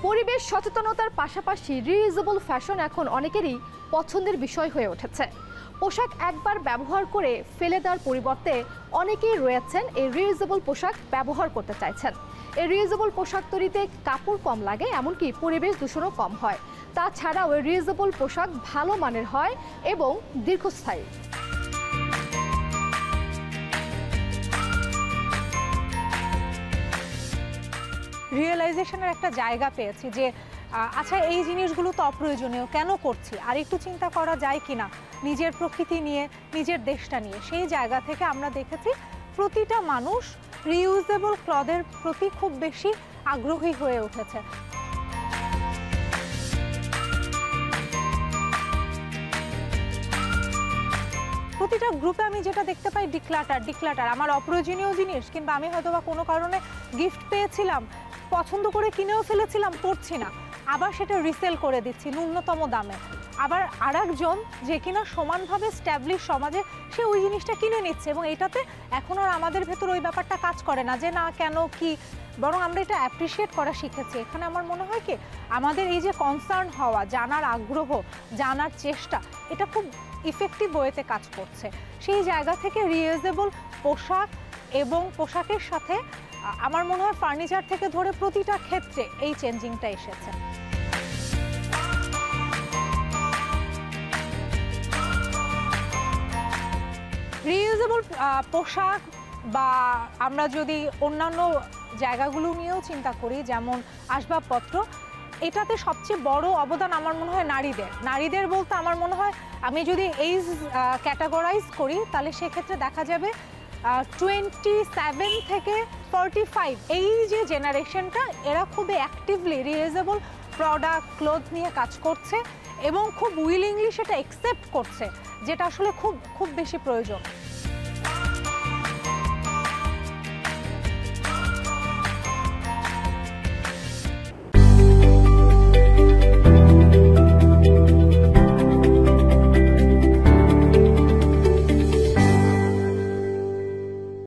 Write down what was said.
পরিবেশ সচেতনতার পাশাপাশি রিইউজেবল ফ্যাশন এখন অনেকেরই পছন্দের বিষয় হয়ে উঠেছে। পোশাক একবার ব্যবহার করে ফেলে দেওয়ার পরিবর্তে অনেকেই রয়েছেন এই রিইউজেবল পোশাক ব্যবহার করতে চাইছেন। এই রিইউজেবল পোশাক তৈরিতে কাপড় কম লাগে, এমনকি পরিবেশ দূষণও কম হয়। তাছাড়াও এই রিইউজেবল পোশাক ভালো মানের হয় এবং দীর্ঘস্থায়ী। রিয়েলাইজেশনের একটা জায়গা পেয়েছি যে আচ্ছা এই জিনিসগুলো তো অপ্রয়োজনীয়, কেন করছি, আর একটু চিন্তা করা যায় কিনা নিজের প্রকৃতি নিয়ে, নিজের দেশটা নিয়ে। সেই জায়গা থেকে আমরা দেখেছি প্রতিটা মানুষ রিইউজেবল ক্লথের প্রতি খুব বেশি আগ্রহী হয়ে উঠেছে। প্রতিটা গ্রুপে আমি যেটা দেখতে পাই ডিক্লাটার আমার অপ্রয়োজনীয় জিনিস, কিংবা আমি হয়তো বা কোনো কারণে গিফট পেয়েছিলাম, পছন্দ করে কিনেও ফেলেছিলাম, পড়ছি না, আবার সেটা রিসেল করে দিচ্ছি ন্যূনতম দামে। আবার আরেকজন যে কিনা সমানভাবে স্ট্যাবলিশ সমাজে, সে ওই জিনিসটা কিনে নিচ্ছে, এবং এটাতে এখন আর আমাদের ভেতর ওই ব্যাপারটা কাজ করে না যে না কেন কি, বরং আমরা এটা অ্যাপ্রিসিয়েট করা শিখেছি। এখানে আমার মনে হয় কি আমাদের এই যে কনসার্ন হওয়া, জানার আগ্রহ, জানার চেষ্টা, এটা খুব ইফেক্টিভ ওয়েতে কাজ করছে। সেই জায়গা থেকে রিইউজেবল পোশাক এবং পোশাকের সাথে আমার মনে হয় ফার্নিচার থেকে ধরে প্রতিটা ক্ষেত্রে এই চেঞ্জিংটা এসেছে। রিইউজেবল পোশাক বা আমরা যদি অন্যান্য জায়গাগুলো নিয়েও চিন্তা করি, যেমন আসবাবপত্র, এটাতে সবচেয়ে বড় অবদান আমার মনে হয় নারীদের বলতে আমার মনে হয় আমি যদি এইজ ক্যাটাগরাইজ করি তাহলে সেক্ষেত্রে দেখা যাবে 27 থেকে 45 এই যে জেনারেশনটা, এরা খুবই অ্যাক্টিভলি রিইউজেবল প্রোডাক্ট ক্লোথ নিয়ে কাজ করছে এবং খুব উইলিংলি সেটা অ্যাকসেপ্ট করছে, যেটা আসলে খুব খুব বেশি প্রয়োজন।